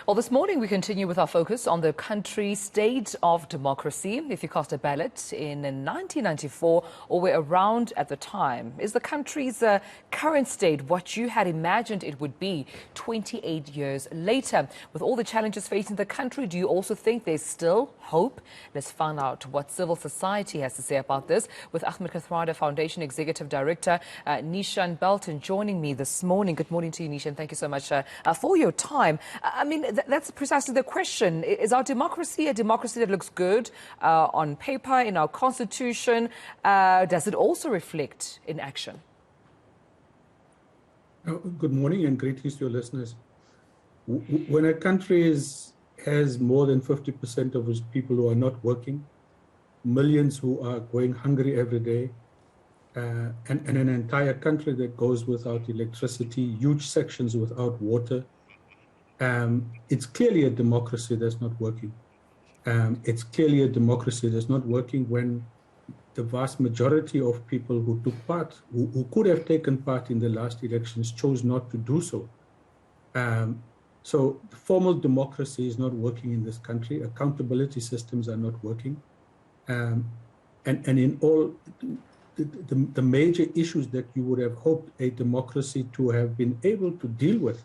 Well, this morning we continue with our focus on the country's state of democracy. If you cast a ballot in 1994 or were around at the time, is the country's current state what you had imagined it would be 28 years later? With all the challenges facing the country, do you also think there's still hope? Let's find out what civil society has to say about this with Ahmed Kathrada Foundation Executive Director Nishan Belton joining me this morning. Good morning to you, Nishan. Thank you so much for your time. I mean, that's precisely the question. Is our democracy a democracy that looks good on paper, in our constitution? Does it also reflect in action? Good morning and greetings to your listeners. When a country has more than 50% of its people who are not working, millions who are going hungry every day, and an entire country that goes without electricity, huge sections without water, it's clearly a democracy that's not working. It's clearly a democracy that's not working when the vast majority of people who took part, who could have taken part in the last elections, chose not to do so. So formal democracy is not working in this country. Accountability systems are not working. And in all the major issues that you would have hoped a democracy to have been able to deal with,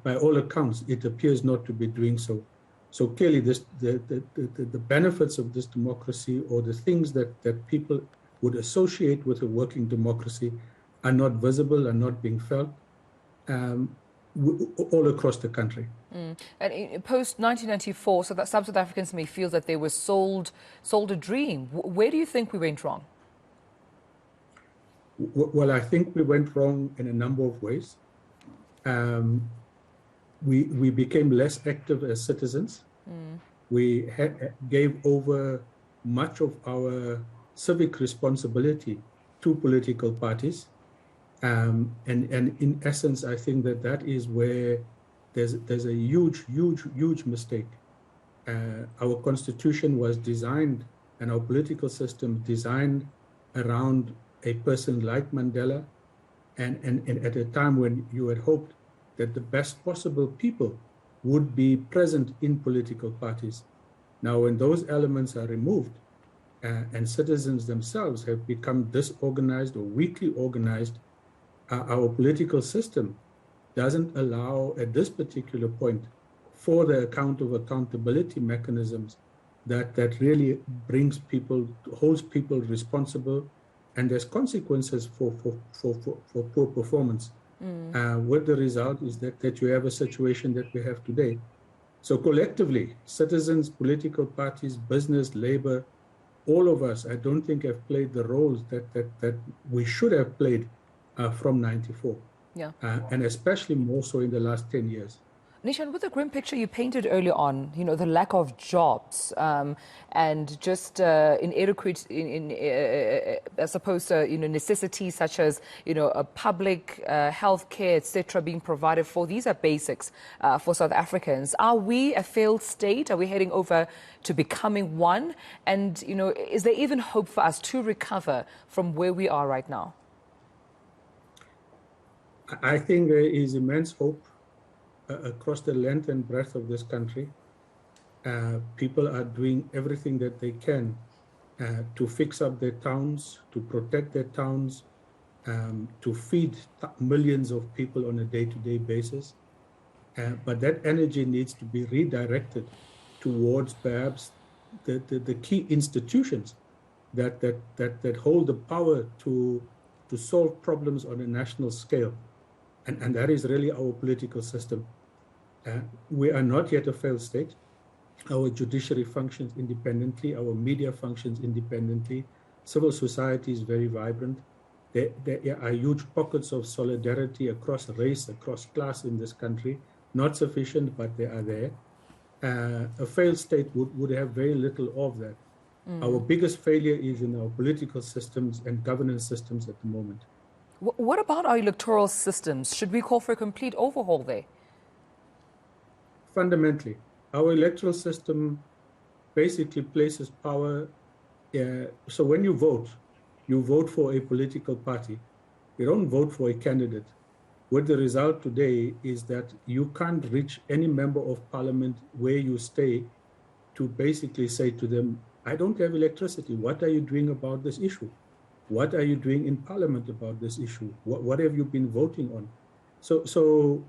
by all accounts, it appears not to be doing so. So clearly, the benefits of this democracy, or the things that people would associate with a working democracy, are not visible, are not being felt all across the country. And post 1994, so that some South Africans may feel that they were sold a dream. Where do you think we went wrong? Well, I think we went wrong in a number of ways. We became less active as citizens. We gave over much of our civic responsibility to political parties. And in essence, I think that is where there's a huge mistake. Our constitution was designed, and our political system designed around a person like Mandela, and at a time when you had hoped that the best possible people would be present in political parties. Now, when those elements are removed, and citizens themselves have become disorganized or weakly organized, our political system doesn't allow, at this particular point, for the accountability mechanisms that really holds people responsible, and there's consequences for poor performance. What the result is that you have a situation that we have today. So collectively, citizens, political parties, business, labor, all of us, I don't think have played the roles that we should have played from 94. Yeah. And especially more so in the last 10 years. Nishan, with the grim picture you painted early on, the lack of jobs and just inadequate, I suppose, necessities such as, a public health care, etc., being provided for. These are basics for South Africans. Are we a failed state? Are we heading over to becoming one? And, is there even hope for us to recover from where we are right now? I think there is immense hope across the length and breadth of this country. People are doing everything that they can to fix up their towns, to protect their towns, to feed millions of people on a day-to-day basis. But that energy needs to be redirected towards perhaps the key institutions that hold the power to solve problems on a national scale. And that is really our political system. We are not yet a failed state. Our judiciary functions independently. Our media functions independently. Civil society is very vibrant. There are huge pockets of solidarity across race, across class in this country. Not sufficient, but they are there. A failed state would have very little of that. Our biggest failure is in our political systems and governance systems at the moment. What about our electoral systems? Should we call for a complete overhaul there? Fundamentally, our electoral system basically places power. So when you vote for a political party. You don't vote for a candidate. with the result today is that you can't reach any member of parliament where you stay to basically say to them, I don't have electricity. What are you doing about this issue? What are you doing in parliament about this issue? What have you been voting on? So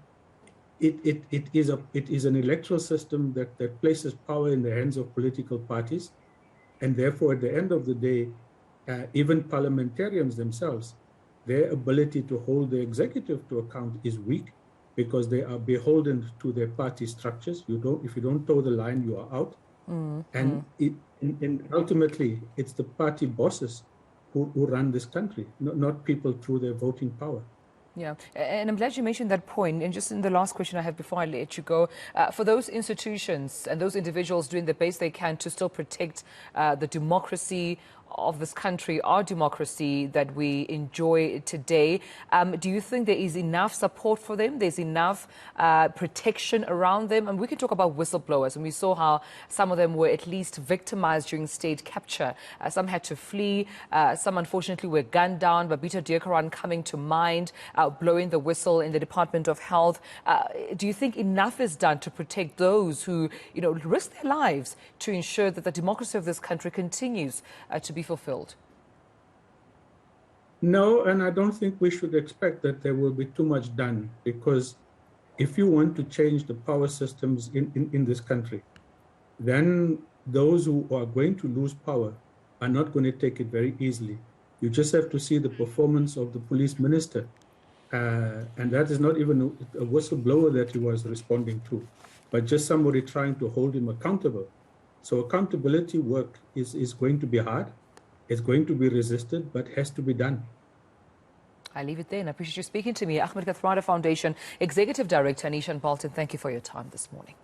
it is an electoral system that places power in the hands of political parties. And therefore, at the end of the day, even parliamentarians themselves, their ability to hold the executive to account is weak because they are beholden to their party structures. If you don't toe the line, you are out. And ultimately, it's the party bosses who run this country, not people through their voting power. Yeah, and I'm glad you mentioned that point. And just in the last question I have before I let you go, for those institutions and those individuals doing the best they can to still protect the democracy of this country, our democracy that we enjoy today, do you think there is enough support for them? There's enough protection around them? And we can talk about whistleblowers, and we saw how some of them were at least victimized during state capture. Some had to flee. Some, unfortunately, were gunned down. Babita Deokaran coming to mind, blowing the whistle in the Department of Health. Do you think enough is done to protect those who, risk their lives to ensure that the democracy of this country continues to be fulfilled? No, and I don't think we should expect that there will be too much done, because if you want to change the power systems in this country, then those who are going to lose power are not going to take it very easily. You just have to see the performance of the police minister. And that is not even a whistleblower that he was responding to, but just somebody trying to hold him accountable. So accountability work is going to be hard. It's going to be resisted, but has to be done. I leave it there, and I appreciate you speaking to me. Ahmed Kathrada Foundation Executive Director Nishan Bolton, thank you for your time this morning.